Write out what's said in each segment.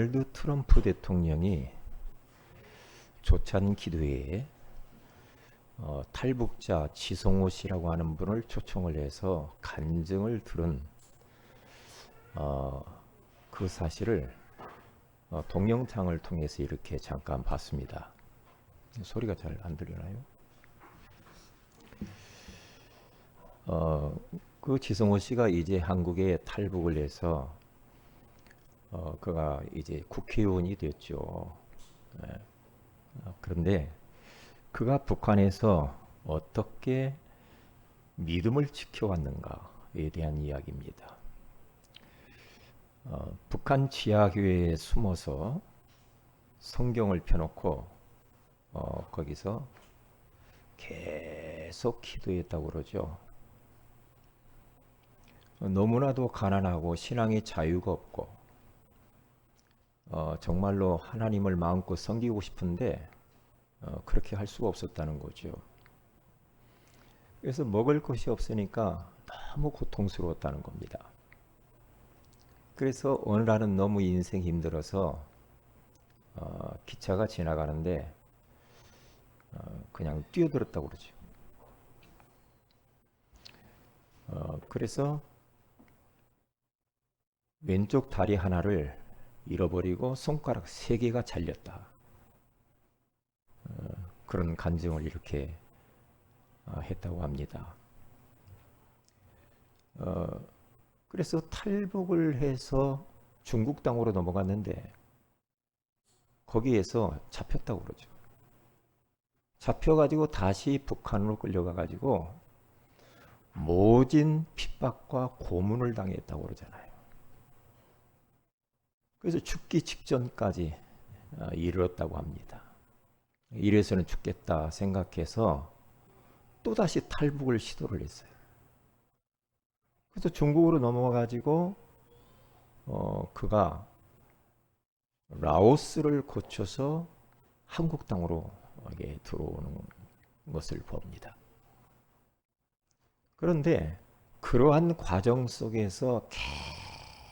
도널드 트럼프 대통령이 조찬 기도회에 탈북자 지성호 씨라고 하는 분을 초청을 해서 간증을 들은 그 사실을 동영상을 통해서 이렇게 잠깐 봤습니다. 소리가 잘 안 들리나요? 그 지성호 씨가 이제 한국에 탈북을 해서 그가 이제 국회의원이 됐죠. 그런데 그가 북한에서 어떻게 믿음을 지켜왔는가에 대한 이야기입니다. 북한 지하교회에 숨어서 성경을 펴놓고 거기서 계속 기도했다고 그러죠. 너무나도 가난하고 신앙의 자유가 없고 정말로 하나님을 마음껏 섬기고 싶은데 그렇게 할 수가 없었다는 거죠. 그래서 먹을 것이 없으니까 너무 고통스러웠다는 겁니다. 그래서 어느 날은 너무 인생이 힘들어서 기차가 지나가는데 그냥 뛰어들었다고 그러죠. 그래서 왼쪽 다리 하나를 잃어버리고 손가락 3개가 잘렸다. 그런 간증을 이렇게 했다고 합니다. 그래서 탈북을 해서 중국 땅으로 넘어갔는데 거기에서 잡혔다고 그러죠. 잡혀가지고 다시 북한으로 끌려가가지고 모진 핍박과 고문을 당했다고 그러잖아요. 그래서 죽기 직전까지 이르렀다고 합니다. 이래서는 죽겠다 생각해서 또다시 탈북을 시도를 했어요. 그래서 중국으로 넘어가가지고 그가 라오스를 거쳐서 한국 땅으로 들어오는 것을 봅니다. 그런데 그러한 과정 속에서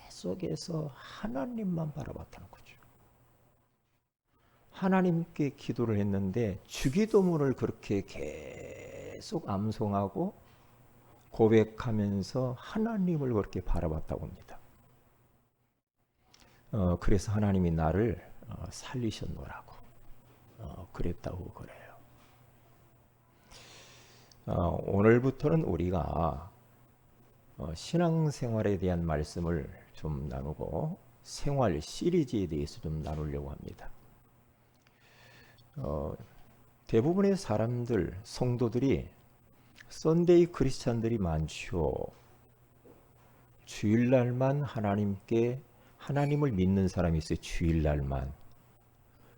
계속해서 하나님만 바라봤다는 거죠. 하나님께 기도를 했는데 주기도문을 그렇게 계속 암송하고 고백하면서 하나님을 그렇게 바라봤다고 합니다. 그래서 하나님이 나를 살리셨노라고 그랬다고 그래요. 오늘부터는 우리가 신앙생활에 대한 말씀을 좀 나누고 생활 시리즈에 대해서 좀 나누려고 합니다. 대부분의 사람들, 성도들이 썬데이 크리스찬들이 많죠. 주일날만 하나님을 믿는 사람이 있어요.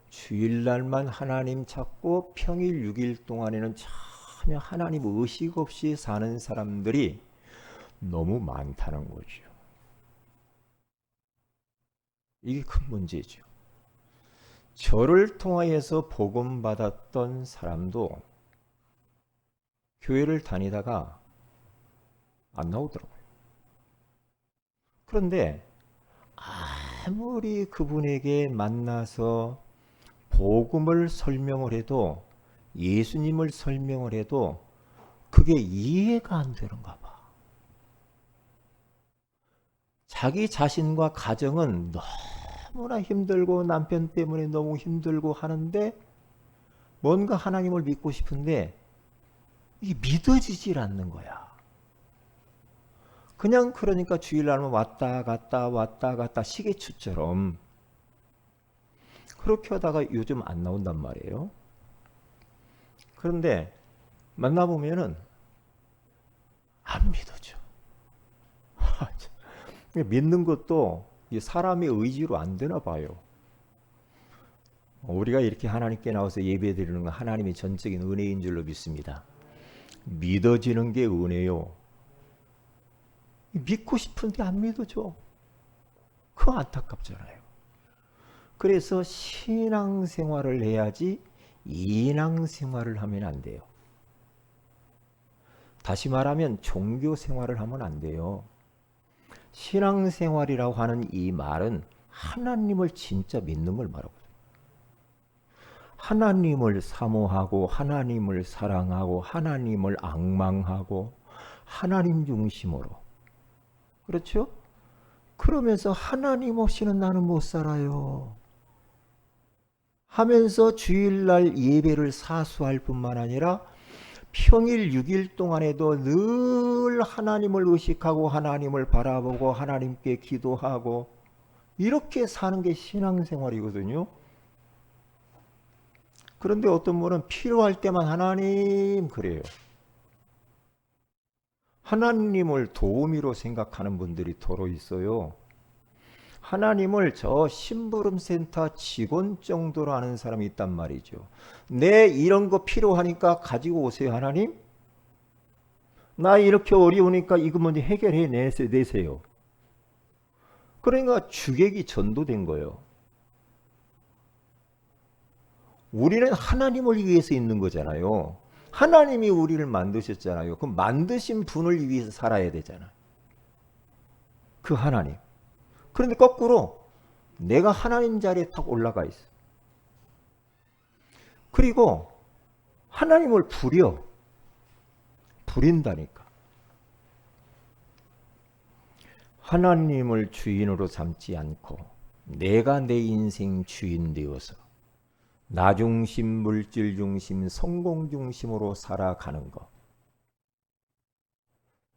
주일날만 하나님 찾고 평일 6일 동안에는 전혀 하나님 의식 없이 사는 사람들이 너무 많다는 거죠. 이게 큰 문제죠. 저를 통하여서 복음 받았던 사람도 교회를 다니다가 안 나오더라고요. 그런데 아무리 그분에게 만나서 복음을 설명을 해도, 예수님을 설명을 해도 그게 이해가 안 되는가 봐. 자기 자신과 가정은 너무나 힘들고 남편 때문에 너무 힘들고 하는데 뭔가 하나님을 믿고 싶은데 이게 믿어지질 않는 거야. 그냥 그러니까 주일날만 왔다 갔다 시계추처럼 그렇게 하다가 요즘 안 나온단 말이에요. 그런데 만나보면은 안 믿어져. 믿는 것도 사람의 의지로 안 되나 봐요. 우리가 이렇게 하나님께 나와서 예배 드리는 건 하나님의 전적인 은혜인 줄로 믿습니다. 믿어지는 게 은혜요. 믿고 싶은데 안 믿어져. 그거 안타깝잖아요. 그래서 신앙생활을 해야지 인앙생활을 하면 안 돼요. 다시 말하면 종교생활을 하면 안 돼요. 신앙생활이라고 하는 이 말은 하나님을 진짜 믿는 걸 말하거든요. 하나님을 사모하고 하나님을 사랑하고 하나님을 앙망하고 하나님 중심으로, 그렇죠? 그러면서 하나님 없이는 나는 못 살아요 하면서 주일날 예배를 사수할 뿐만 아니라 평일 6일 동안에도 늘 하나님을 의식하고 하나님을 바라보고 하나님께 기도하고 이렇게 사는 게 신앙생활이거든요. 그런데 어떤 분은 필요할 때만 하나님 그래요. 하나님을 도우미로 생각하는 분들이 더러 있어요. 하나님을 저 심부름센터 직원 정도로 아는 사람이 있단 말이죠. 내 이런 거 필요하니까 가지고 오세요 하나님. 나 이렇게 어려우니까 이거 먼저 해결해 내세요. 그러니까 주객이 전도된 거예요. 우리는 하나님을 위해서 있는 거잖아요. 하나님이 우리를 만드셨잖아요. 그럼 만드신 분을 위해서 살아야 되잖아. 그 하나님. 그런데 거꾸로 내가 하나님 자리에 탁 올라가 있어. 그리고 하나님을 부린다니까. 하나님을 주인으로 삼지 않고 내가 내 인생 주인 되어서 나 중심, 물질 중심, 성공 중심으로 살아가는 것.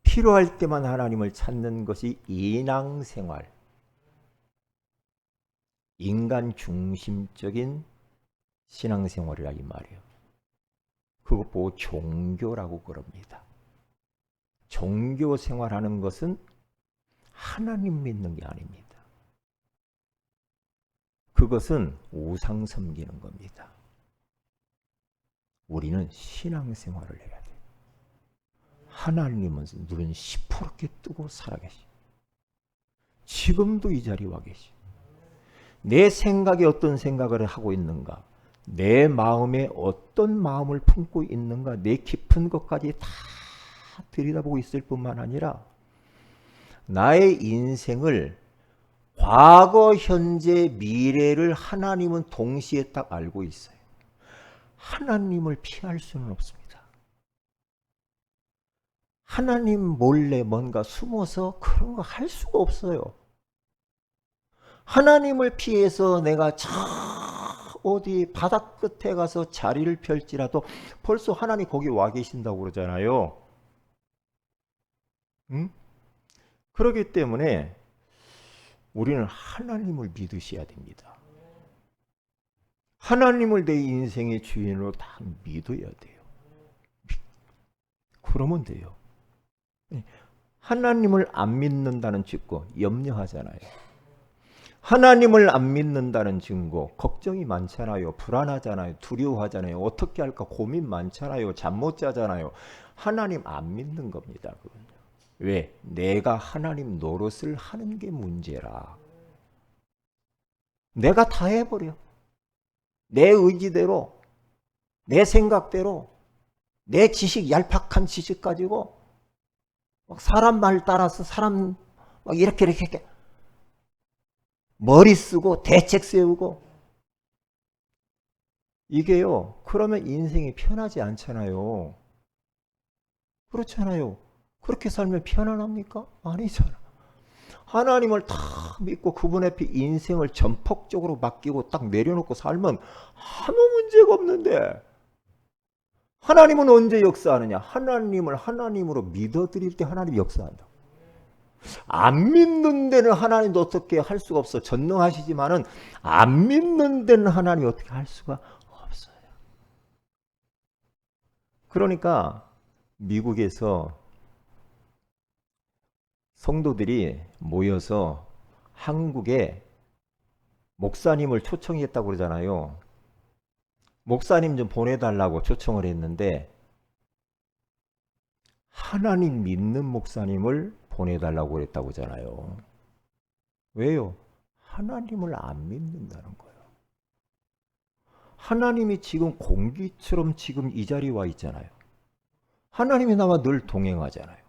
필요할 때만 하나님을 찾는 것이 인앙생활. 인간 중심적인 신앙생활이라 이 말이에요. 그것 보고 종교라고 그럽니다. 종교 생활하는 것은 하나님 믿는 게 아닙니다. 그것은 우상 섬기는 겁니다. 우리는 신앙생활을 해야 돼요. 하나님은 눈 시퍼렇게 뜨고 살아계시. 지금도 이 자리에 와 계시. 내 생각에 어떤 생각을 하고 있는가, 내 마음에 어떤 마음을 품고 있는가, 내 깊은 것까지 다 들여다보고 있을 뿐만 아니라 나의 인생을 과거, 현재, 미래를 하나님은 동시에 딱 알고 있어요. 하나님을 피할 수는 없습니다. 하나님 몰래 뭔가 숨어서 그런 거 할 수가 없어요. 하나님을 피해서 내가 저 어디 바닷 끝에 가서 자리를 펼지라도 벌써 하나님 거기 와 계신다고 그러잖아요. 응? 그렇기 때문에 우리는 하나님을 믿으셔야 됩니다. 하나님을 내 인생의 주인으로 다 믿어야 돼요. 그러면 돼요. 하나님을 안 믿는다는 증거 염려하잖아요. 하나님을 안 믿는다는 증거 걱정이 많잖아요. 불안하잖아요. 두려워하잖아요. 어떻게 할까 고민 많잖아요. 잠 못 자잖아요. 하나님 안 믿는 겁니다. 그건요. 왜? 내가 하나님 노릇을 하는 게 문제라. 내가 다 해버려. 내 의지대로, 내 생각대로, 내 지식, 얄팍한 지식 가지고 막 사람 말 따라서 사람 막 이렇게 머리 쓰고 대책 세우고 이게요. 그러면 인생이 편하지 않잖아요. 그렇잖아요. 그렇게 살면 편안합니까? 아니잖아. 하나님을 다 믿고 그분 앞에 인생을 전폭적으로 맡기고 딱 내려놓고 살면 아무 문제가 없는데 하나님은 언제 역사하느냐? 하나님을 하나님으로 믿어드릴 때 하나님이 역사한다. 안 믿는 데는 하나님도 어떻게 할 수가 없어. 전능하시지만은 안 믿는 데는 하나님이 어떻게 할 수가 없어요. 그러니까 미국에서 성도들이 모여서 한국에 목사님을 초청했다고 그러잖아요. 목사님 좀 보내달라고 초청을 했는데 하나님 믿는 목사님을 보내달라고 그랬다고 하잖아요. 왜요? 하나님을 안 믿는다는 거예요. 하나님이 지금 공기처럼 지금 이 자리에 와 있잖아요. 하나님이 나와 늘 동행하잖아요.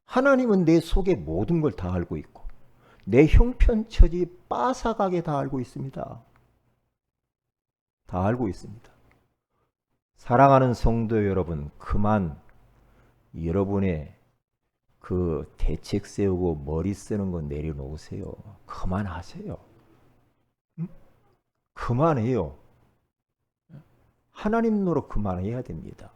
하나님은 내 속에 모든 걸 다 알고 있고 내 형편처지 빠삭하게 다 알고 있습니다. 다 알고 있습니다. 사랑하는 성도 여러분, 그만 여러분의 그 대책 세우고 머리 쓰는 거 내려놓으세요. 그만하세요. 응? 그만해요. 하나님 노릇 그만해야 됩니다.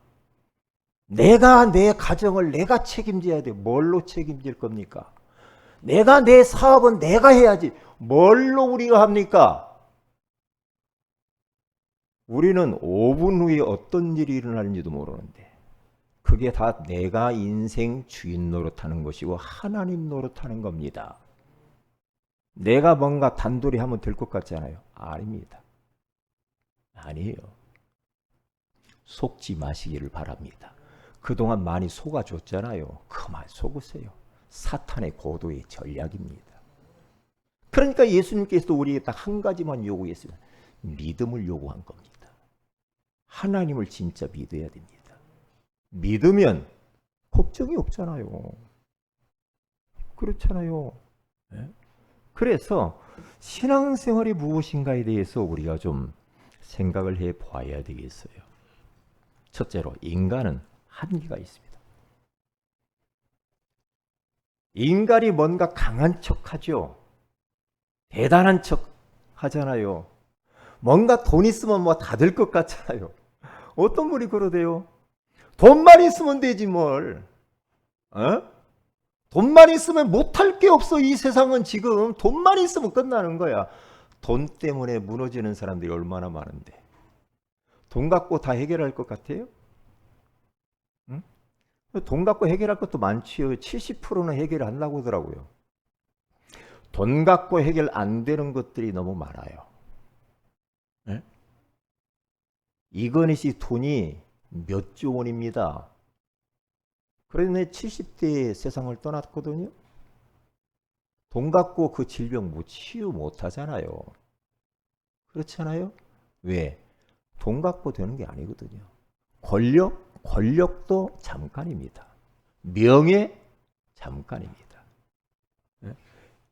내가 내 가정을 내가 책임져야 돼. 뭘로 책임질 겁니까? 내가 내 사업은 내가 해야지. 뭘로 우리가 합니까? 우리는 5분 후에 어떤 일이 일어날지도 모르는데 그게 다 내가 인생 주인 노릇하는 것이고 하나님 노릇하는 겁니다. 내가 뭔가 단돌이 하면 될 것 같잖아요. 아닙니다. 아니에요. 속지 마시기를 바랍니다. 그동안 많이 속아줬잖아요. 그만 속으세요. 사탄의 고도의 전략입니다. 그러니까 예수님께서도 우리에게 딱 한 가지만 요구했어요. 믿음을 요구한 겁니다. 하나님을 진짜 믿어야 됩니다. 믿으면 걱정이 없잖아요. 그렇잖아요. 네? 그래서 신앙생활이 무엇인가에 대해서 우리가 좀 생각을 해 봐야 되겠어요. 첫째로 인간은 한계가 있습니다. 인간이 뭔가 강한 척하죠. 대단한 척 하잖아요. 뭔가 돈 있으면 뭐 다 될 것 같잖아요. 어떤 분이 그러대요? 돈만 있으면 되지 뭘. 어? 돈만 있으면 못할 게 없어. 이 세상은 지금 돈만 있으면 끝나는 거야. 돈 때문에 무너지는 사람들이 얼마나 많은데. 돈 갖고 다 해결할 것 같아요? 응? 돈 갖고 해결할 것도 많지요. 70%는 해결한다고 하더라고요. 돈 갖고 해결 안 되는 것들이 너무 많아요. 네? 이건희 씨 돈이 몇 조 원입니다. 그런데 70대에 세상을 떠났거든요. 돈 갖고 그 질병 치유 못 하잖아요. 그렇잖아요? 왜? 돈 갖고 되는 게 아니거든요. 권력도 잠깐입니다. 명예 잠깐입니다. 네?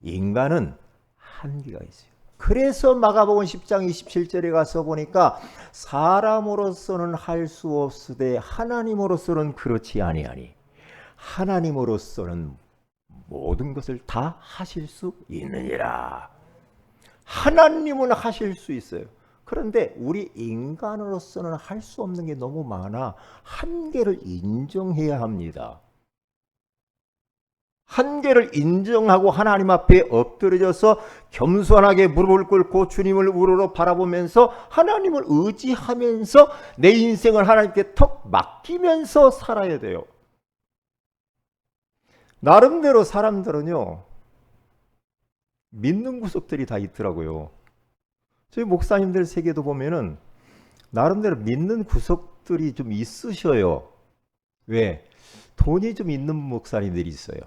인간은 한계가 있어요. 그래서 마가복음 10장 27절에 가서 보니까 사람으로서는 할 수 없으되 하나님으로서는 그렇지 아니하니 하나님으로서는 모든 것을 다 하실 수 있느니라. 하나님은 하실 수 있어요. 그런데 우리 인간으로서는 할 수 없는 게 너무 많아. 한계를 인정해야 합니다. 한계를 인정하고 하나님 앞에 엎드려져서 겸손하게 무릎을 꿇고 주님을 우러러 바라보면서 하나님을 의지하면서 내 인생을 하나님께 턱 맡기면서 살아야 돼요. 나름대로 사람들은요, 믿는 구석들이 다 있더라고요. 저희 목사님들 세계도 보면은 나름대로 믿는 구석들이 좀 있으셔요. 왜? 돈이 좀 있는 목사님들이 있어요.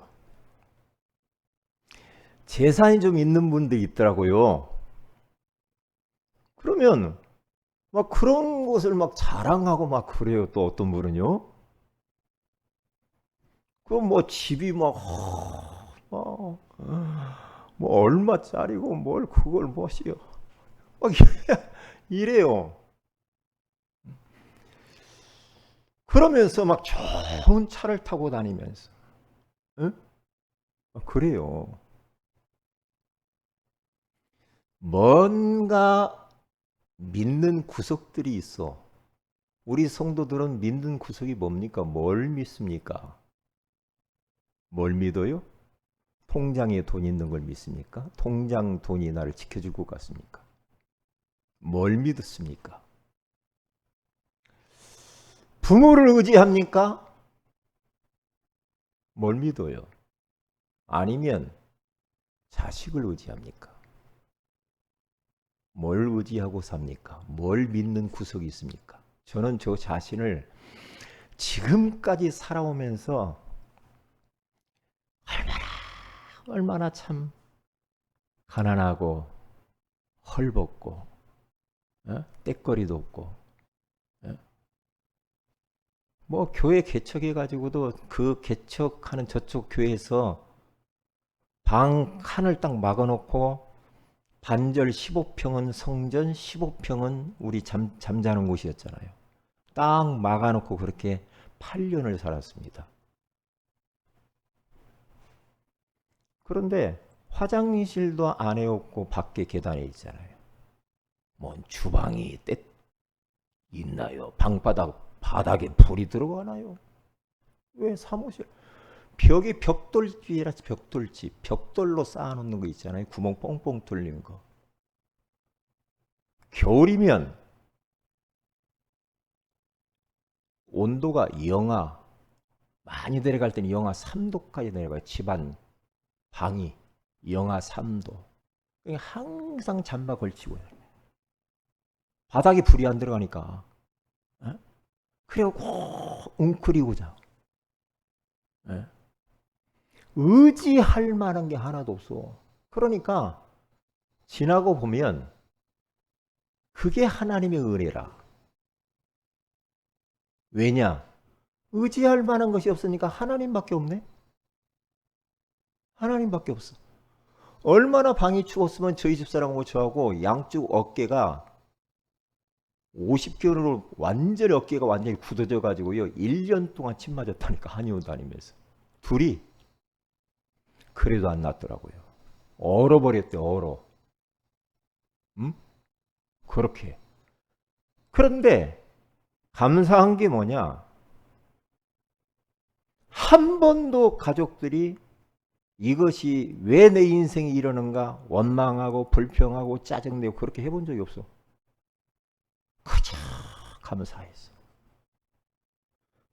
재산이 좀 있는 분들이 있더라고요. 그러면 막 그런 것을 막 자랑하고 막 그래요. 또 어떤 분은요. 그럼 뭐 집이 막 뭐 얼마짜리고 뭘 그걸 뭐시여. 막 이래요. 그러면서 막 좋은 차를 타고 다니면서. 응? 그래요. 뭔가 믿는 구석들이 있어. 우리 성도들은 믿는 구석이 뭡니까? 뭘 믿습니까? 뭘 믿어요? 통장에 돈 있는 걸 믿습니까? 통장 돈이 나를 지켜줄 것 같습니까? 뭘 믿었습니까? 부모를 의지합니까? 뭘 믿어요? 아니면 자식을 의지합니까? 뭘 의지하고 삽니까? 뭘 믿는 구석이 있습니까? 저는 저 자신을 지금까지 살아오면서 얼마나 참 가난하고 헐벗고 떼거리도 없고 뭐 교회 개척해 가지고도 그 개척하는 저쪽 교회에서 방 칸을 딱 막아놓고 반절 15평은 성전, 15평은 우리 잠자는 곳이었잖아요. 딱 막아놓고 그렇게 8년을 살았습니다. 그런데 화장실도 안 해없고 밖에 계단에 있잖아요. 뭔 주방이 있나요? 바닥에 불이 들어가나요? 왜 사무실? 벽이 벽돌집이라 벽돌집, 벽돌로 쌓아놓는 거 있잖아요. 구멍 뻥뻥 뚫린 거. 겨울이면 온도가 많이 내려갈 때는 영하 3도까지 내려가요. 집안 방이 영하 3도. 항상 잠바 걸치고 바닥에 불이 안 들어가니까. 그래고 꼭 웅크리고 자. 의지할 만한 게 하나도 없어. 그러니까 지나고 보면 그게 하나님의 은혜라. 왜냐? 의지할 만한 것이 없으니까 하나님밖에 없네. 하나님밖에 없어. 얼마나 방이 추웠으면 저희 집사람하고 저하고 양쪽 어깨가 50개월로 완전히 어깨가 완전히 굳어져 가지고요. 1년 동안 침 맞았다니까, 한의원 다니면서. 둘이. 그래도 안 낫더라고요. 얼어버렸대, 얼어. 응? 그렇게. 그런데 감사한 게 뭐냐? 한 번도 가족들이 이것이 왜 내 인생이 이러는가 원망하고 불평하고 짜증내고 그렇게 해본 적이 없어. 그저 감사했어.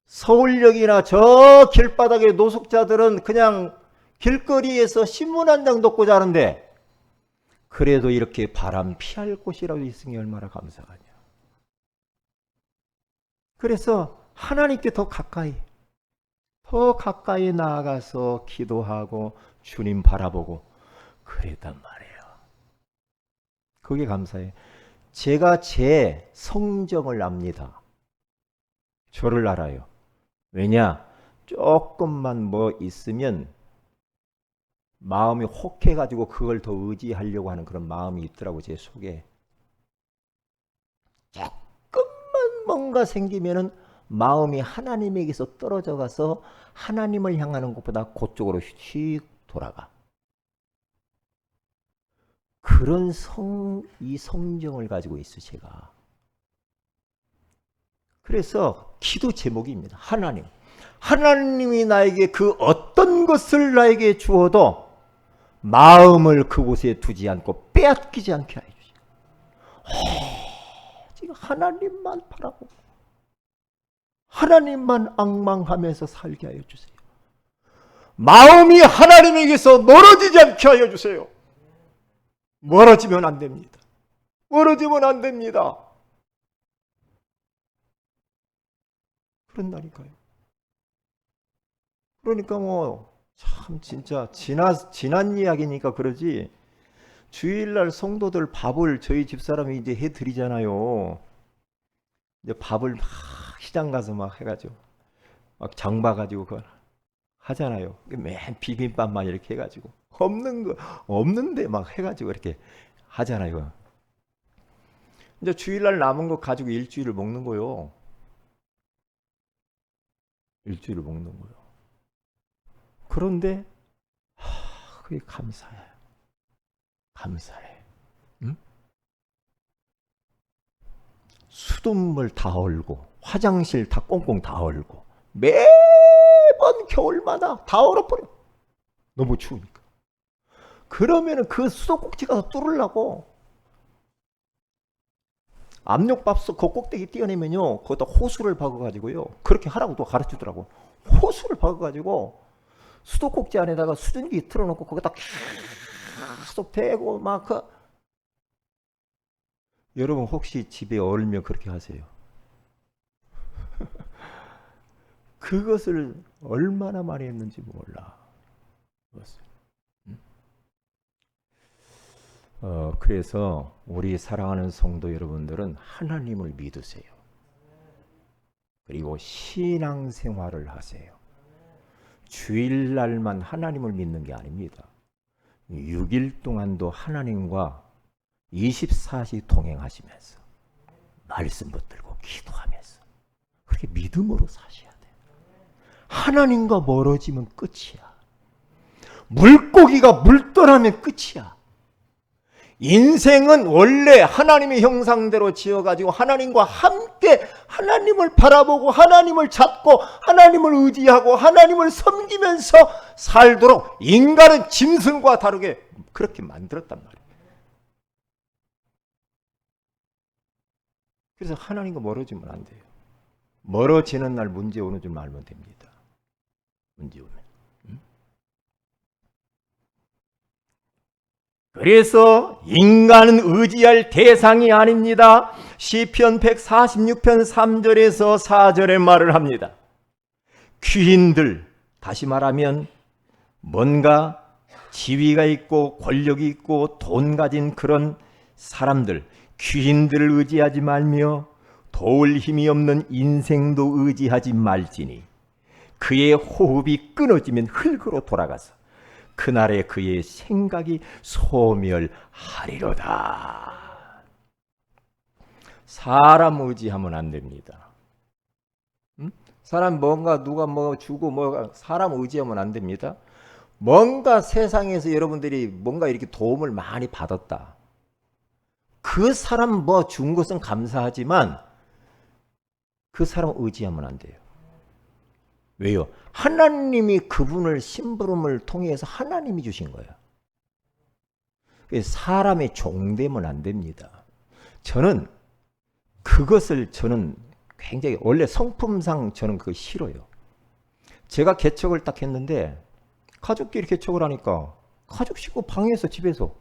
서울역이나 저 길바닥의 노숙자들은 그냥 길거리에서 신문 한 장 덮고 자는데 그래도 이렇게 바람 피할 곳이라도 있으니 얼마나 감사하냐. 그래서 하나님께 더 가까이 나아가서 기도하고 주님 바라보고 그랬단 말이에요. 그게 감사해요. 제가 제 성정을 압니다. 저를 알아요. 왜냐? 조금만 뭐 있으면 마음이 혹해가지고 그걸 더 의지하려고 하는 그런 마음이 있더라고, 제 속에. 조금만 뭔가 생기면은 마음이 하나님에게서 떨어져 가서 하나님을 향하는 것보다 그쪽으로 휙 돌아가. 그런 이 성정을 가지고 있어, 제가. 그래서 기도 제목입니다. 하나님이 나에게 그 어떤 것을 나에게 주어도 마음을 그곳에 두지 않고 빼앗기지 않게 하여 주시고 지금 하나님만 바라보고 하나님만 앙망하면서 살게 하여 주세요. 마음이 하나님에게서 멀어지지 않게 하여 주세요. 멀어지면 안 됩니다. 멀어지면 안 됩니다. 그런다니까요. 그러니까 뭐 참 진짜 지난 이야기니까 그러지, 주일날 성도들 밥을 저희 집사람이 이제 해드리잖아요. 이제 밥을 막 시장 가서 막 해가지고 막 장 봐가지고 그걸 하잖아요. 맨 비빔밥만 이렇게 해가지고 없는데 막 해가지고 이렇게 하잖아요. 이제 주일날 남은 거 가지고 일주일을 먹는 거요. 일주일을 먹는 거요. 그런데 그게 감사해. 응? 수돗물 다 얼고 화장실 다 꽁꽁 다 얼고 매번 겨울마다 다 얼어버려. 너무 추우니까. 그러면은 그 수도꼭지 가서 뚫으려고 압력밥솥 그 꼭대기 띄어내면요, 거기다 호수를 박아가지고요, 그렇게 하라고 또 가르치더라고. 호수를 박아가지고 수도꼭지 안에다가 수증기 틀어놓고 거기다 계속 대고 막 여러분 혹시 집에 얼면 그렇게 하세요? 그것을 얼마나 많이 했는지 몰라. 그래서 우리 사랑하는 성도 여러분들은 하나님을 믿으세요. 그리고 신앙생활을 하세요. 주일날만 하나님을 믿는 게 아닙니다. 6일 동안도 하나님과 24시 동행하시면서 말씀 붙들고 기도하면서 그렇게 믿음으로 사셔야 돼요. 하나님과 멀어지면 끝이야. 물고기가 물 떠나면 끝이야. 인생은 원래 하나님의 형상대로 지어가지고 하나님과 함께 하나님을 바라보고 하나님을 찾고 하나님을 의지하고 하나님을 섬기면서 살도록 인간은 짐승과 다르게 그렇게 만들었단 말이에요. 그래서 하나님과 멀어지면 안 돼요. 멀어지는 날 문제 오는 줄 알면 됩니다. 문제 오면. 그래서 인간은 의지할 대상이 아닙니다. 시편 146편 3절에서 4절의 말을 합니다. 귀인들, 다시 말하면 뭔가 지위가 있고 권력이 있고 돈 가진 그런 사람들, 귀인들을 의지하지 말며 도울 힘이 없는 인생도 의지하지 말지니 그의 호흡이 끊어지면 흙으로 돌아가서 그날에 그의 생각이 소멸하리로다. 사람 의지하면 안 됩니다. 사람 뭔가 누가 뭐 주고 뭐 사람 의지하면 안 됩니다. 뭔가 세상에서 여러분들이 뭔가 이렇게 도움을 많이 받았다. 그 사람 뭐 준 것은 감사하지만 그 사람 의지하면 안 돼요. 왜요? 하나님이 그분을 심부름을 통해서 하나님이 주신 거예요. 사람의 종되면 안 됩니다. 저는 그것을 굉장히 원래 성품상 저는 그거 싫어요. 제가 개척을 딱 했는데 가족끼리 개척을 하니까 가족 식구 방에서 집에서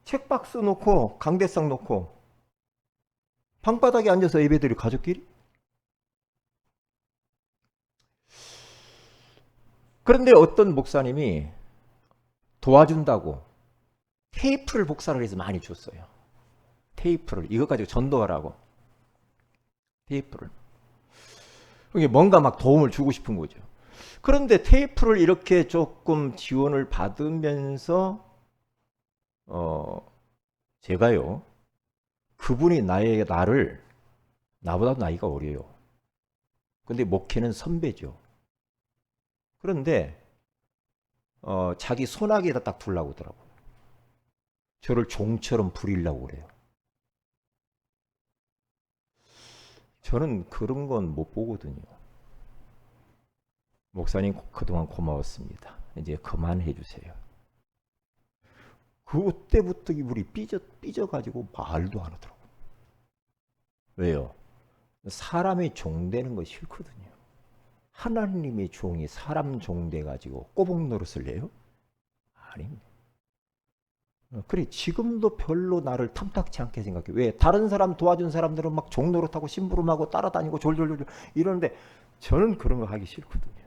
책박스 놓고 강대상 놓고 방바닥에 앉아서 예배드리 가족끼리. 그런데 어떤 목사님이 도와준다고 테이프를 복사를 해서 많이 줬어요. 테이프를 이것 가지고 전도하라고. 테이프를. 이게 뭔가 막 도움을 주고 싶은 거죠. 그런데 테이프를 이렇게 조금 지원을 받으면서 제가요, 그분이 나를 나보다 나이가 어려요. 근데 목회는 선배죠. 그런데 자기 손아귀에다 딱 두려고 하더라고요. 저를 종처럼 부리려고 그래요. 저는 그런 건 못 보거든요. 목사님 그동안 고마웠습니다. 이제 그만해 주세요. 그때부터 이불이 삐져가지고 말도 안 하더라고요. 왜요? 사람의 종 되는 거 싫거든요. 하나님의 종이 사람 종 돼가지고 꼬북 노릇을 해요? 아닙니다. 그래, 지금도 별로 나를 탐탁치 않게 생각해. 왜? 다른 사람 도와준 사람들은 막 종 노릇하고 심부름하고 따라다니고 졸졸졸 이러는데 저는 그런 거 하기 싫거든요.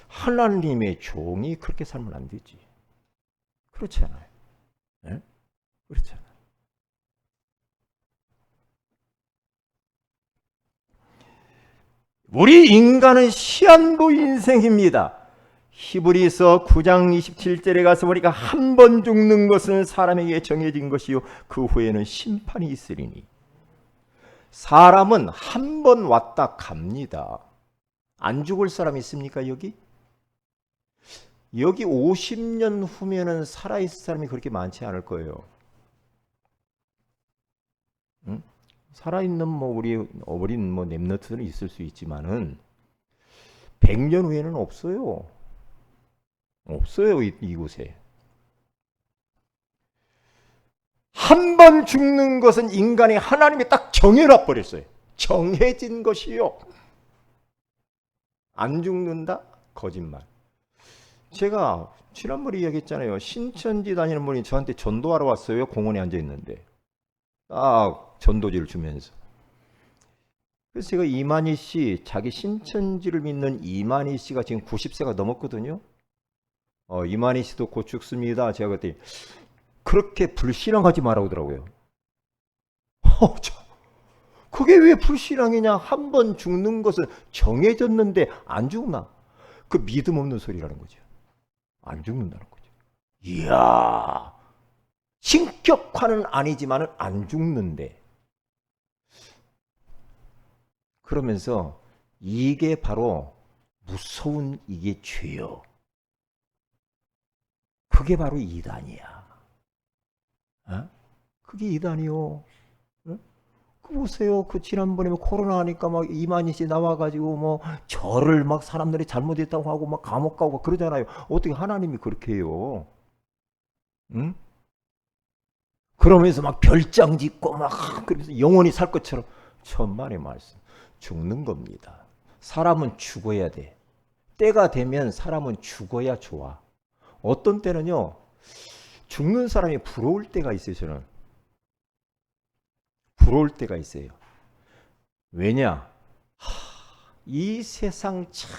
하나님의 종이 그렇게 살면 안 되지. 그렇지 않아요? 네? 그렇지 않아요. 우리 인간은 시한부 인생입니다. 히브리서 9장 27절에 가서 보니까 한 번 죽는 것은 사람에게 정해진 것이요 그 후에는 심판이 있으리니. 사람은 한 번 왔다 갑니다. 안 죽을 사람 있습니까 여기? 여기 50년 후면은 살아있을 사람이 그렇게 많지 않을 거예요. 응? 살아있는 우리 어린 랩너트는 있을 수 있지만은 100년 후에는 없어요. 없어요 이곳에. 한 번 죽는 것은 인간이 하나님이 딱 정해놔 버렸어요. 정해진 것이요. 안 죽는다? 거짓말. 제가 지난번에 이야기했잖아요. 신천지 다니는 분이 저한테 전도하러 왔어요. 공원에 앉아 있는데 전도지를 주면서. 그래서 제가 이만희 씨, 자기 신천지를 믿는 이만희 씨가 지금 90세가 넘었거든요. 이만희 씨도 곧 죽습니다. 제가 그랬더니 그렇게 불신앙하지 말라고 하더라고요. 그게 왜 불신앙이냐? 한 번 죽는 것은 정해졌는데 안 죽나? 그 믿음 없는 소리라는 거죠. 안 죽는다는 거죠. 이야, 신격화는 아니지만 안 죽는데. 그러면서 이게 바로 무서운 이게 죄요. 그게 바로 이단이야. 어? 그게 이단이요. 어? 그 보세요. 그 지난번에 코로나 하니까 막 이만희 씨 나와가지고 뭐 저를 막 사람들이 잘못했다고 하고 막 감옥 가고 그러잖아요. 어떻게 하나님이 그렇게 해요? 응? 그러면서 막 별장 짓고 막 그래서 영원히 살 것처럼 천만의 말씀. 죽는 겁니다. 사람은 죽어야 돼. 때가 되면 사람은 죽어야 좋아. 어떤 때는요, 죽는 사람이 부러울 때가 있어요, 저는. 부러울 때가 있어요. 왜냐? 이 세상 참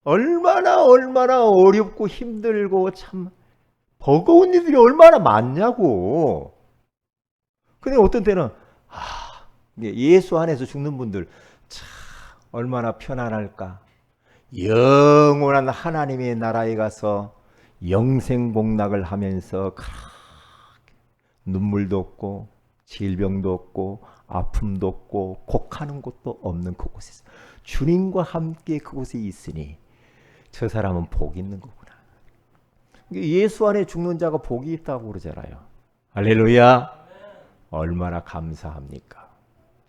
얼마나 어렵고 힘들고 참 버거운 일들이 얼마나 많냐고. 근데 어떤 때는 예수 안에서 죽는 분들 참 얼마나 편안할까. 영원한 하나님의 나라에 가서 영생복락을 하면서 눈물도 없고 질병도 없고 아픔도 없고 곡하는 곳도 없는 그곳에서 주님과 함께 그곳에 있으니 저 사람은 복이 있는 거구나. 예수 안에 죽는 자가 복이 있다고 그러잖아요. 할렐루야. 얼마나 감사합니까?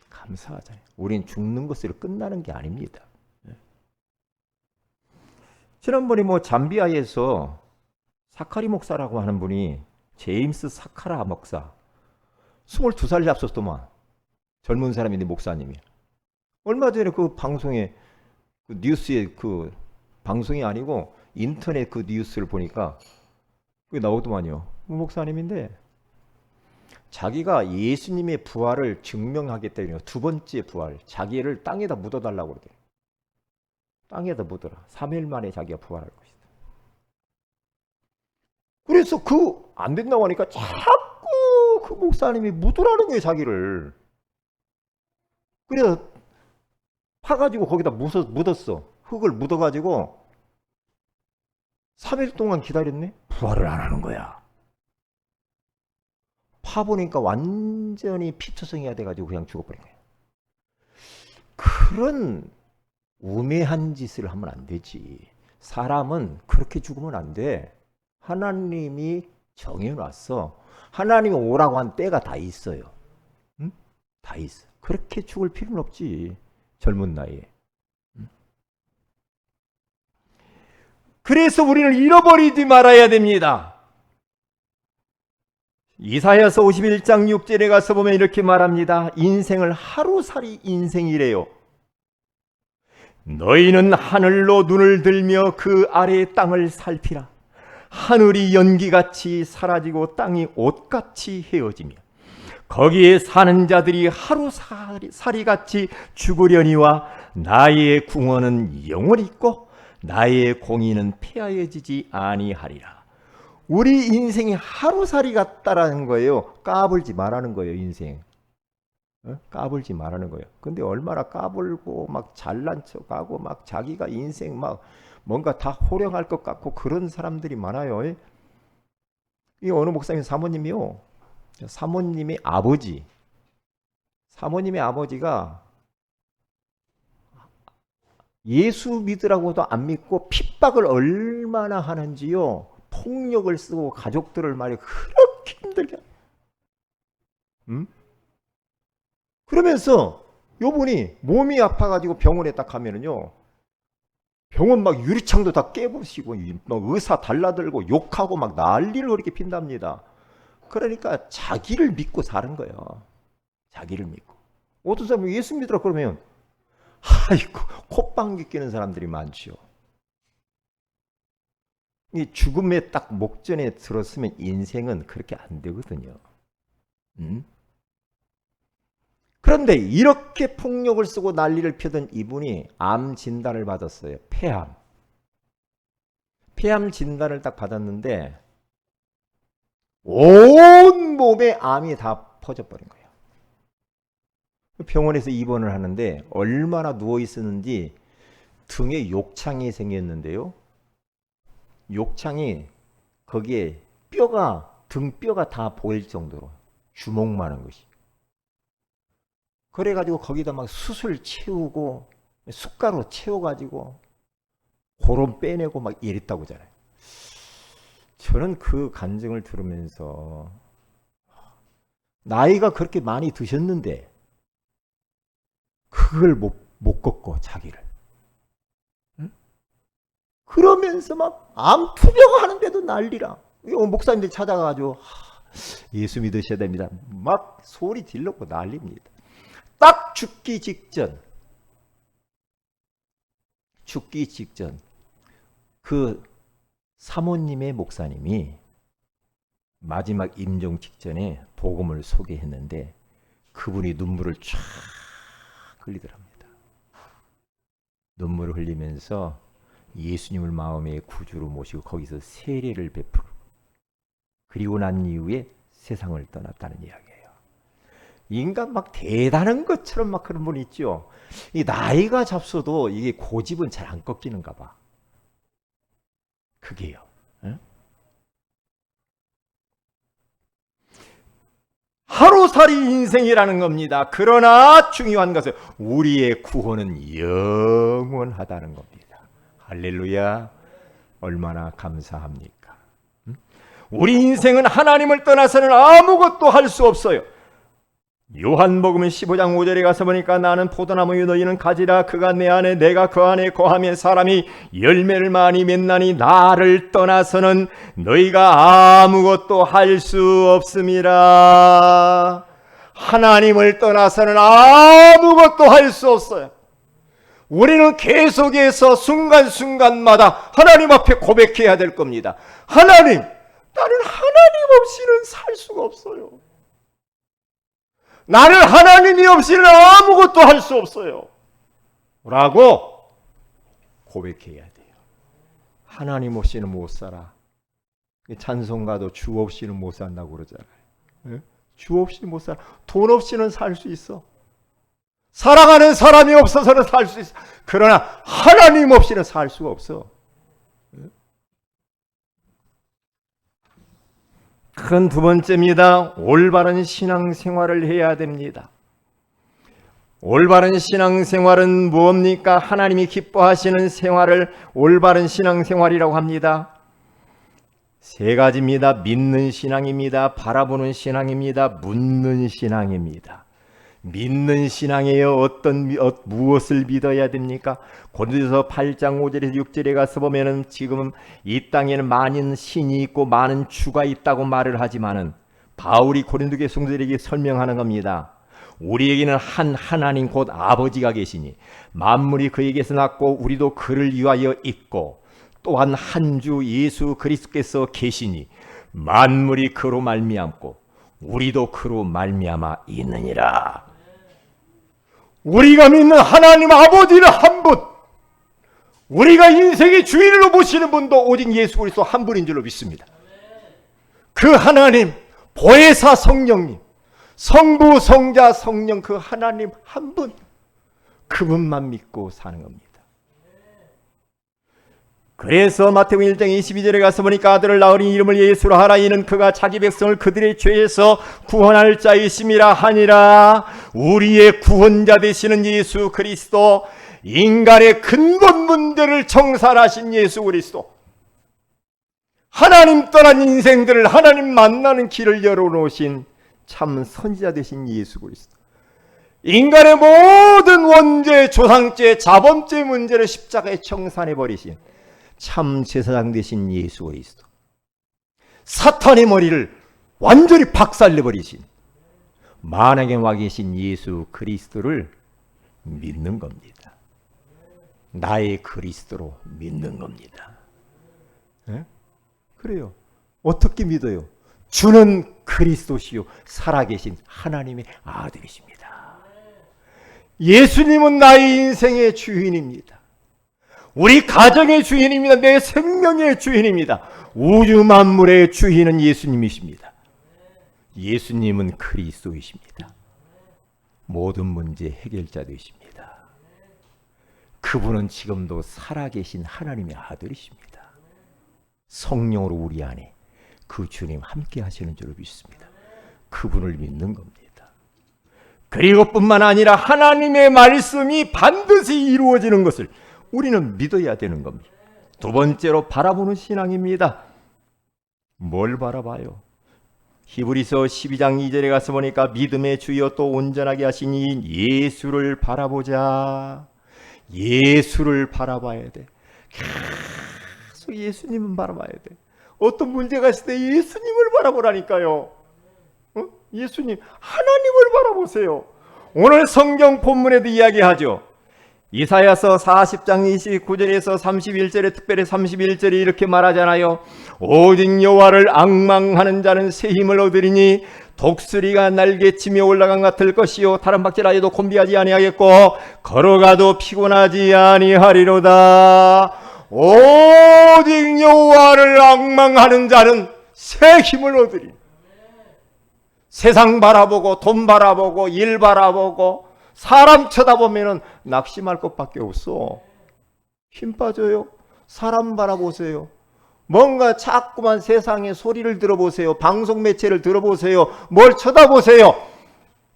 감사하잖아요. 우린 죽는 것으로 끝나는 게 아닙니다. 지난번에 뭐 잠비아에서 사카리 목사라고 하는 분이 제임스 사카라 목사 22살 잡섰더만. 젊은 사람인데 목사님이. 얼마 전에 그 방송에 그 뉴스에 그 방송이 아니고 인터넷 그 뉴스를 보니까 그게 나오더만요. 목사님인데 자기가 예수님의 부활을 증명하겠다. 두 번째 부활. 자기를 땅에다 묻어달라고 그러더래요. 땅에다 묻어라. 3일 만에 자기가 부활할 것이다. 그래서 안 된다고 하니까 자꾸 그 목사님이 묻으라는 거예요, 자기를. 그래서 파가지고 거기다 묻었어. 흙을 묻어가지고 3일 동안 기다렸네? 부활을 안 하는 거야. 파보니까 완전히 피투성이가 돼가지고 그냥 죽어버린 거야. 그런 우매한 짓을 하면 안 되지. 사람은 그렇게 죽으면 안 돼. 하나님이 정해놨어. 하나님이 오라고 한 때가 다 있어요. 응? 다 있어. 그렇게 죽을 필요는 없지. 젊은 나이에. 응? 그래서 우리는 잃어버리지 말아야 됩니다. 이사야서 51장 6절에 가서 보면 이렇게 말합니다. 인생을 하루살이 인생이래요. 너희는 하늘로 눈을 들며 그 아래의 땅을 살피라. 하늘이 연기같이 사라지고 땅이 옷같이 헤어지며 거기에 사는 자들이 하루살이같이 죽으려니와 나의 궁언은 영원히 있고 나의 공의는 폐하여지지 아니하리라. 우리 인생이 하루살이 같다라는 거예요. 까불지 말라는 거예요, 인생. 까불지 말라는 거예요. 근데 얼마나 까불고 막 잘난 척하고 막 자기가 인생 막 뭔가 다 호령할 것 같고 그런 사람들이 많아요. 이 어느 목사님 사모님이요. 사모님의 아버지가 예수 믿으라고도 안 믿고 핍박을 얼마나 하는지요. 폭력을 쓰고 가족들을 말이야 그렇게 힘들게. 그러면서 요분이 몸이 아파가지고 병원에 딱 가면은요. 병원 막 유리창도 다 깨부시고 막 의사 달라들고 욕하고 막 난리를 그렇게 핀답니다. 그러니까 자기를 믿고 사는 거예요. 자기를 믿고. 어떤 사람은 예수 믿으라 그러면 아이고 콧방귀 끼는 사람들이 많죠. 이 죽음의 딱 목전에 들었으면 인생은 그렇게 안 되거든요. 그런데 이렇게 폭력을 쓰고 난리를 펴던 이분이 암 진단을 받았어요. 폐암 진단을 딱 받았는데 온 몸에 암이 다 퍼져버린 거예요. 병원에서 입원을 하는데 얼마나 누워 있었는지 등에 욕창이 생겼는데요. 욕창이 거기에 뼈가 등뼈가 다 보일 정도로 주먹만한 것이. 그래가지고 거기다 막 숯을 채우고 숟가락으로 채워가지고 고름 빼내고 막 이랬다고 하잖아요. 저는 그 간증을 들으면서 나이가 그렇게 많이 드셨는데 그걸 못 걷고 자기를. 응? 그러면서 막 암 투병하는데도 난리라. 목사님들 찾아가가지고 예수 믿으셔야 됩니다. 막 소리 질렀고 난립니다. 딱 죽기 직전 그 사모님의 목사님이 마지막 임종 직전에 복음을 소개했는데 그분이 눈물을 쫙 흘리더랍니다. 눈물을 흘리면서 예수님을 마음의 구주로 모시고 거기서 세례를 베풀고 그리고 난 이후에 세상을 떠났다는 이야기예요. 인간 막 대단한 것처럼 막 그런 분 있죠. 이 나이가 잡숴도 이게 고집은 잘 안 꺾이는가 봐. 그게요. 응? 하루살이 인생이라는 겁니다. 그러나 중요한 것은 우리의 구원은 영원하다는 겁니다. 할렐루야. 얼마나 감사합니까? 응? 우리 인생은 하나님을 떠나서는 아무것도 할 수 없어요. 요한복음 15장 5절에 가서 보니까 나는 포도나무요 너희는 가지라 그가 내 안에 내가 그 안에 거하면 사람이 열매를 많이 맺나니 나를 떠나서는 너희가 아무것도 할 수 없음이라. 하나님을 떠나서는 아무것도 할 수 없어요. 우리는 계속해서 순간순간마다 하나님 앞에 고백해야 될 겁니다. 하나님, 나는 하나님 없이는 살 수가 없어요. 나는 하나님이 없이는 아무것도 할 수 없어요. 라고 고백해야 돼요. 하나님 없이는 못 살아. 찬송가도 주 없이는 못 산다고 그러잖아요. 주 없이는 못 살아. 돈 없이는 살 수 있어. 사랑하는 사람이 없어서는 살 수 있어. 그러나 하나님 없이는 살 수가 없어. 큰 두 번째입니다. 올바른 신앙생활을 해야 됩니다. 올바른 신앙생활은 무엇입니까? 하나님이 기뻐하시는 생활을 올바른 신앙생활이라고 합니다. 세 가지입니다. 믿는 신앙입니다. 바라보는 신앙입니다. 묻는 신앙입니다. 믿는 신앙이에요. 무엇을 믿어야 됩니까? 고린도서 8장 5절에서 6절에 가서 보면은 지금 이 땅에는 많은 신이 있고 많은 주가 있다고 말을 하지만은 바울이 고린도 교회 성도들에게 설명하는 겁니다. 우리에게는 한 하나님 곧 아버지가 계시니 만물이 그에게서 났고 우리도 그를 위하여 있고 또한 한 주 예수 그리스도께서 계시니 만물이 그로 말미암고 우리도 그로 말미암아 있느니라. 우리가 믿는 하나님 아버지는 한 분, 우리가 인생의 주인으로 모시는 분도 오직 예수 그리스도 한 분인 줄로 믿습니다. 그 하나님, 보혜사 성령님, 성부, 성자, 성령 그 하나님 한 분, 그분만 믿고 사는 겁니다. 그래서 마태복음 1장 22절에 가서 보니까 아들을 낳으니 이름을 예수로 하라. 이는 그가 자기 백성을 그들의 죄에서 구원할 자이심이라 하니라. 우리의 구원자 되시는 예수 그리스도, 인간의 근본 문제를 청산하신 예수 그리스도, 하나님 떠난 인생들을 하나님 만나는 길을 열어놓으신 참 선지자 되신 예수 그리스도, 인간의 모든 원죄, 조상죄, 자범죄 문제를 십자가에 청산해버리신 참 제사장 되신 예수 그리스도, 사탄의 머리를 완전히 박살내버리신 만왕의 왕 계신 예수 그리스도를 믿는 겁니다. 나의 그리스도로 믿는 겁니다. 네? 그래요. 어떻게 믿어요? 주는 그리스도시요 살아계신 하나님의 아들이십니다. 예수님은 나의 인생의 주인입니다. 우리 가정의 주인입니다. 내 생명의 주인입니다. 우주 만물의 주인은 예수님이십니다. 예수님은 그리스도이십니다. 모든 문제 해결자 되십니다. 그분은 지금도 살아계신 하나님의 아들이십니다. 성령으로 우리 안에 그 주님 함께 하시는 줄로 믿습니다. 그분을 믿는 겁니다. 그리고 뿐만 아니라 하나님의 말씀이 반드시 이루어지는 것을 우리는 믿어야 되는 겁니다. 두 번째로 바라보는 신앙입니다. 뭘 바라봐요? 히브리서 12장 2절에 가서 보니까 믿음의 주여 또 온전하게 하시니 예수를 바라보자. 예수를 바라봐야 돼. 계속 예수님은 바라봐야 돼. 어떤 문제가 있을 때 예수님을 바라보라니까요. 예수님, 하나님을 바라보세요. 오늘 성경 본문에도 이야기하죠. 이사야서 40장 29절에서 31절에 특별히 31절에 이렇게 말하잖아요. 오직 여호와를 앙망하는 자는 새 힘을 얻으리니 독수리가 날개치며 올라간 같을 것이요 다른 박질하여도 곤비하지 아니하겠고 걸어가도 피곤하지 아니하리로다. 오직 여호와를 앙망하는 자는 새 힘을 얻으리니. 세상 바라보고 돈 바라보고 일 바라보고 사람 쳐다보면 낙심할 것밖에 없어. 힘 빠져요. 사람 바라보세요. 뭔가 자꾸만 세상의 소리를 들어보세요. 방송 매체를 들어보세요. 뭘 쳐다보세요.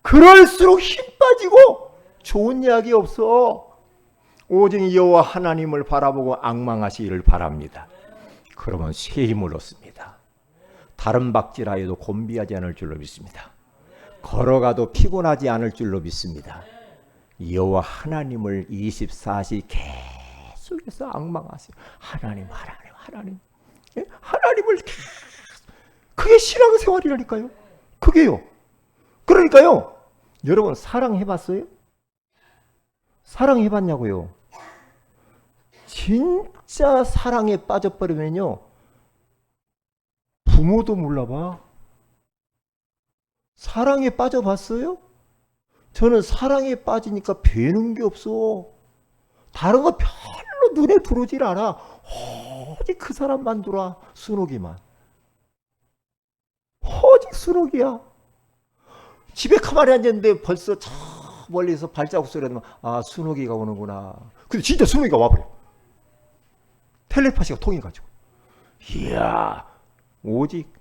그럴수록 힘 빠지고 좋은 이야기 없어. 오직 여호와 하나님을 바라보고 앙망하시기를 바랍니다. 그러면 새 힘을 얻습니다. 다른 박질하여도 곤비하지 않을 줄로 믿습니다. 걸어가도 피곤하지 않을 줄로 믿습니다. 여호와 하나님을 24시 계속해서 앙망하세요. 하나님, 하나님, 하나님. 예? 하나님을 계속. 그게 신앙생활이라니까요. 그게요. 그러니까요. 여러분 사랑해봤어요? 사랑해봤냐고요? 진짜 사랑에 빠져버리면요. 부모도 몰라봐. 사랑에 빠져봤어요? 저는 사랑에 빠지니까 배는 게 없어. 다른 거 별로 눈에 들어오질 않아. 오직 그 사람만 들어와. 순옥이만. 오직 순옥이야. 집에 가만히 앉았는데 벌써 저 멀리서 발자국 소리가 나면 아 순옥이가 오는구나. 근데 진짜 순옥이가 와버려. 텔레파시가 통해가지고. 이야 오직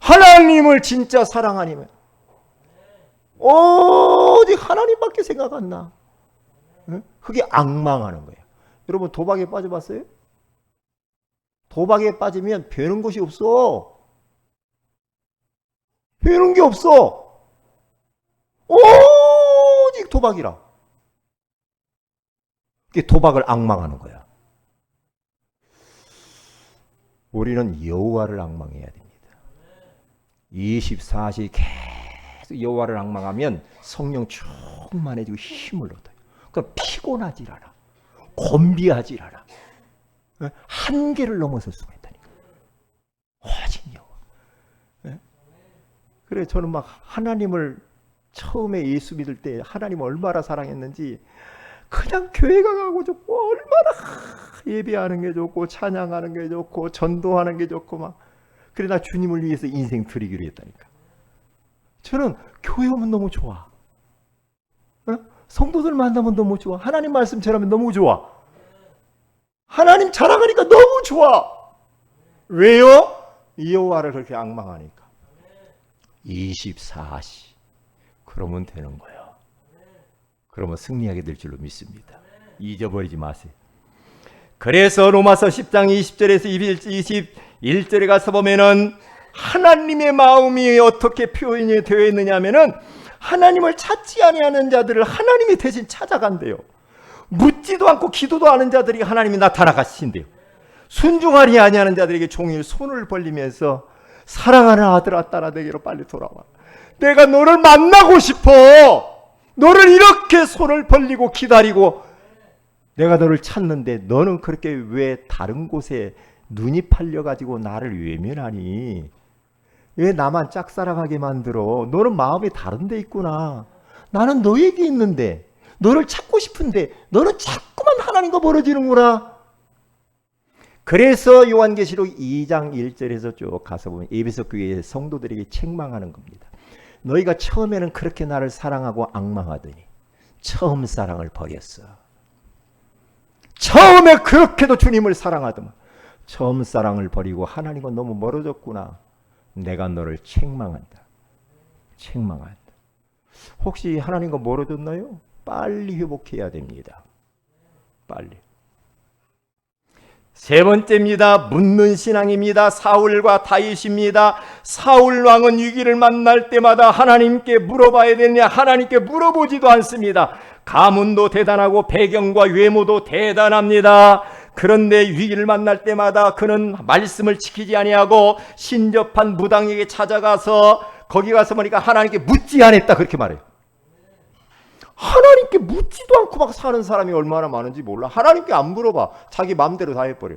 하나님을 진짜 사랑하니면 오직 하나님밖에 생각 안 나. 그게 앙망하는 거예요. 여러분 도박에 빠져봤어요? 도박에 빠지면 배는 곳이 없어. 배는 게 없어. 오직 도박이라. 그게 도박을 앙망하는 거야. 우리는 여호와를 앙망해야 됩니다. 24시 계속 여호와를 앙망하면 성령 충만해지고 힘을 얻어요. 그럼 피곤하지 않아. 곤비하지 않아. 한계를 넘어설 수가 있다니까. 오직 여호와. 그래 저는 막 하나님을 처음에 예수 믿을 때 하나님 얼마나 사랑했는지 그냥 교회 가고 좋고 얼마나 예배하는 게 좋고 찬양하는 게 좋고 전도하는 게 좋고 막 그래 나 주님을 위해서 인생 드리기로 했다니까. 저는 교회 오면 너무 좋아. 성도들 만나면 너무 좋아. 하나님 말씀 전하면 너무 좋아. 하나님 자랑하니까 너무 좋아. 왜요? 여호와를 그렇게 앙망하니까. 24시 그러면 되는 거예요. 그러면 승리하게 될 줄로 믿습니다. 잊어버리지 마세요. 그래서 로마서 10장 20절에서 21절에 가서 보면은 하나님의 마음이 어떻게 표현이 되어 있느냐 하면은 하나님을 찾지 아니하는 자들을 하나님이 대신 찾아간대요. 묻지도 않고 기도도 하는 자들이 하나님이 나타나가신대요. 순종하리 아니하는 자들에게 종일 손을 벌리면서 사랑하는 아들아 딸아 내게로 빨리 돌아와. 내가 너를 만나고 싶어. 너를 이렇게 손을 벌리고 기다리고 내가 너를 찾는데 너는 그렇게 왜 다른 곳에 눈이 팔려가지고 나를 외면하니? 왜 나만 짝사랑하게 만들어? 너는 마음이 다른 데 있구나. 나는 너에게 있는데 너를 찾고 싶은데 너는 자꾸만 하나님과 멀어지는구나. 그래서 요한계시록 2장 1절에서 쭉 가서 보면 에베소 교회의 성도들에게 책망하는 겁니다. 너희가 처음에는 그렇게 나를 사랑하고 앙망하더니 처음 사랑을 버렸어. 처음에 그렇게도 주님을 사랑하더만 처음 사랑을 버리고 하나님과 너무 멀어졌구나. 내가 너를 책망한다. 책망한다. 혹시 하나님과 멀어졌나요? 빨리 회복해야 됩니다. 빨리. 세 번째입니다. 묻는 신앙입니다. 사울과 다윗입니다. 사울 왕은 위기를 만날 때마다 하나님께 물어봐야 되느냐? 하나님께 물어보지도 않습니다. 가문도 대단하고 배경과 외모도 대단합니다. 그런데 위기를 만날 때마다 그는 말씀을 지키지 아니하고 신접한 무당에게 찾아가서 거기 가서 보니까 하나님께 묻지 않았다 그렇게 말해요. 하나님께 묻지도 않고 막 사는 사람이 얼마나 많은지 몰라. 하나님께 안 물어봐. 자기 마음대로 다 해버려.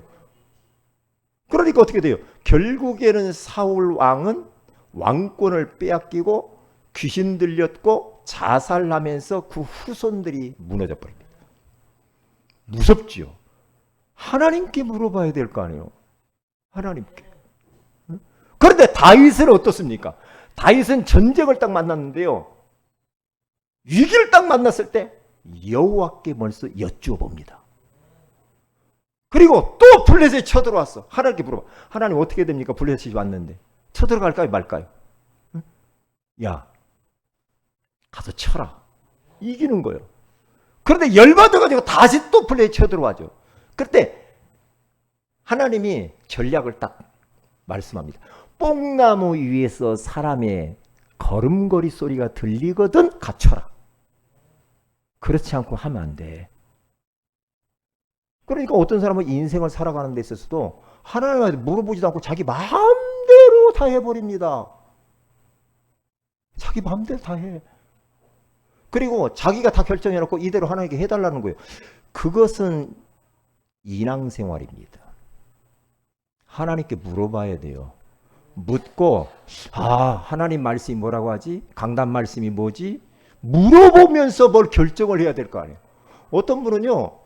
그러니까 어떻게 돼요? 결국에는 사울 왕은 왕권을 빼앗기고 귀신 들렸고 자살하면서 그 후손들이 무너져 버립니다. 무섭지요. 하나님께 물어봐야 될 거 아니에요. 하나님께. 그런데 다윗은 어떻습니까? 다윗은 전쟁을 딱 만났는데요. 위기를 딱 만났을 때 여호와께 먼저 여쭈어 봅니다. 그리고 또 블레셋이 쳐들어왔어. 하나님께 물어봐. 하나님 어떻게 됩니까? 블레셋이 왔는데 쳐들어갈까요 말까요? 응? 야 가서 쳐라. 이기는 거예요. 그런데 열받아가지고 다시 또 블레셋이 쳐들어와죠. 그때 하나님이 전략을 딱 말씀합니다. 뽕나무 위에서 사람의 걸음걸이 소리가 들리거든 갇혀라. 그렇지 않고 하면 안 돼. 그러니까 어떤 사람은 인생을 살아가는 데 있어서도 하나님한테 물어보지도 않고 자기 마음대로 다 해버립니다. 자기 마음대로 다 해. 그리고 자기가 다 결정해놓고 이대로 하나님께 해달라는 거예요. 그것은 인왕생활입니다. 하나님께 물어봐야 돼요. 묻고 하나님 말씀이 뭐라고 하지? 강단 말씀이 뭐지? 물어보면서 뭘 결정을 해야 될 거 아니에요. 어떤 분은요.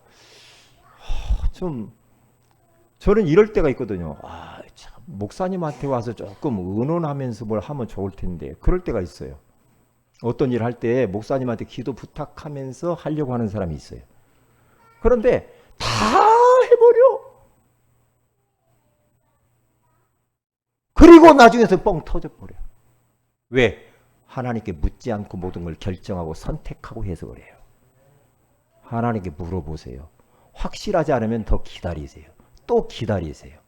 저는 이럴 때가 있거든요. 참 목사님한테 와서 조금 의논하면서 뭘 하면 좋을 텐데 그럴 때가 있어요. 어떤 일 할 때 목사님한테 기도 부탁하면서 하려고 하는 사람이 있어요. 그런데 다 해버려. 그리고 나중에서 뻥 터져버려. 왜? 하나님께 묻지 않고 모든 걸 결정하고 선택하고 해서 그래요. 하나님께 물어보세요. 확실하지 않으면 더 기다리세요. 또 기다리세요.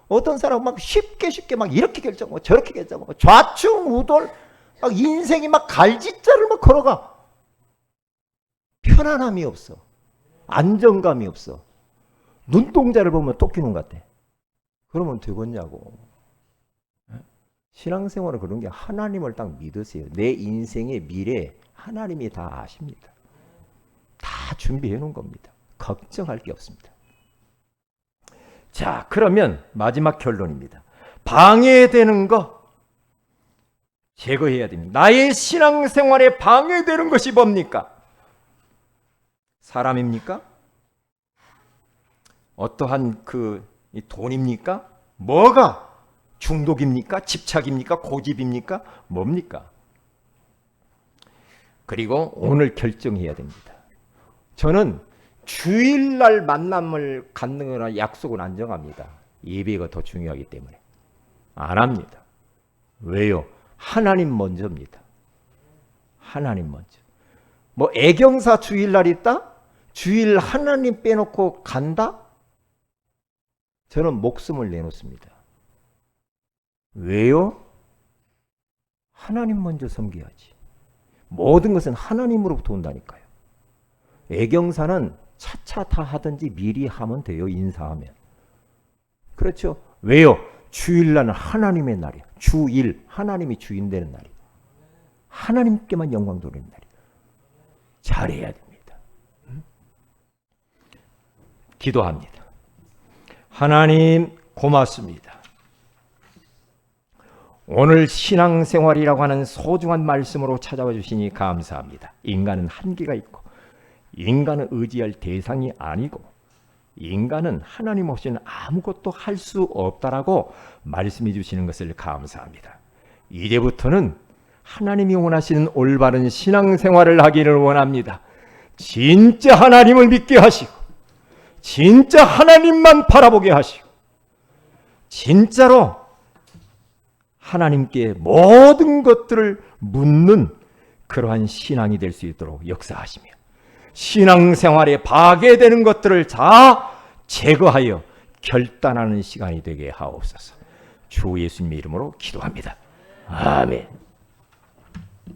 어떤 사람은 막 쉽게 막 이렇게 결정하고 저렇게 결정하고 좌충우돌 막 인생이 막 갈짓자를 막 걸어가. 편안함이 없어. 안정감이 없어. 눈동자를 보면 토끼눈 같아. 그러면 되겠냐고. 신앙생활은 그런 게 하나님을 딱 믿으세요. 내 인생의 미래 하나님이 다 아십니다. 다 준비해 놓은 겁니다. 걱정할 게 없습니다. 자, 그러면 마지막 결론입니다. 방해되는 거 제거해야 됩니다. 나의 신앙생활에 방해되는 것이 뭡니까? 사람입니까? 어떠한 돈입니까? 뭐가? 중독입니까? 집착입니까? 고집입니까? 뭡니까? 그리고 오늘 결정해야 됩니다. 저는 주일날 만남을 갖는 거나 약속은 안 정합니다. 예배가 더 중요하기 때문에. 안 합니다. 왜요? 하나님 먼저입니다. 하나님 먼저. 뭐 애경사 주일날 있다? 주일 하나님 빼놓고 간다? 저는 목숨을 내놓습니다. 왜요? 하나님 먼저 섬겨야지. 모든 것은 하나님으로부터 온다니까요. 애경사는 차차 다 하든지 미리 하면 돼요. 인사하면. 그렇죠? 왜요? 주일날은 하나님의 날이에요. 주일, 하나님이 주인 되는 날이에요. 하나님께만 영광 돌리는 날이에요. 잘해야 됩니다. 기도합니다. 하나님 고맙습니다. 오늘 신앙생활이라고 하는 소중한 말씀으로 찾아와 주시니 감사합니다. 인간은 한계가 있고 인간은 의지할 대상이 아니고 인간은 하나님 없이는 아무것도 할 수 없다라고 말씀해 주시는 것을 감사합니다. 이제부터는 하나님이 원하시는 올바른 신앙생활을 하기를 원합니다. 진짜 하나님을 믿게 하시고 진짜 하나님만 바라보게 하시고 진짜로 하나님께 모든 것들을 묻는 그러한 신앙이 될 수 있도록 역사하시며 신앙생활에 파괴되는 것들을 다 제거하여 결단하는 시간이 되게 하옵소서. 주 예수님의 이름으로 기도합니다. 아멘.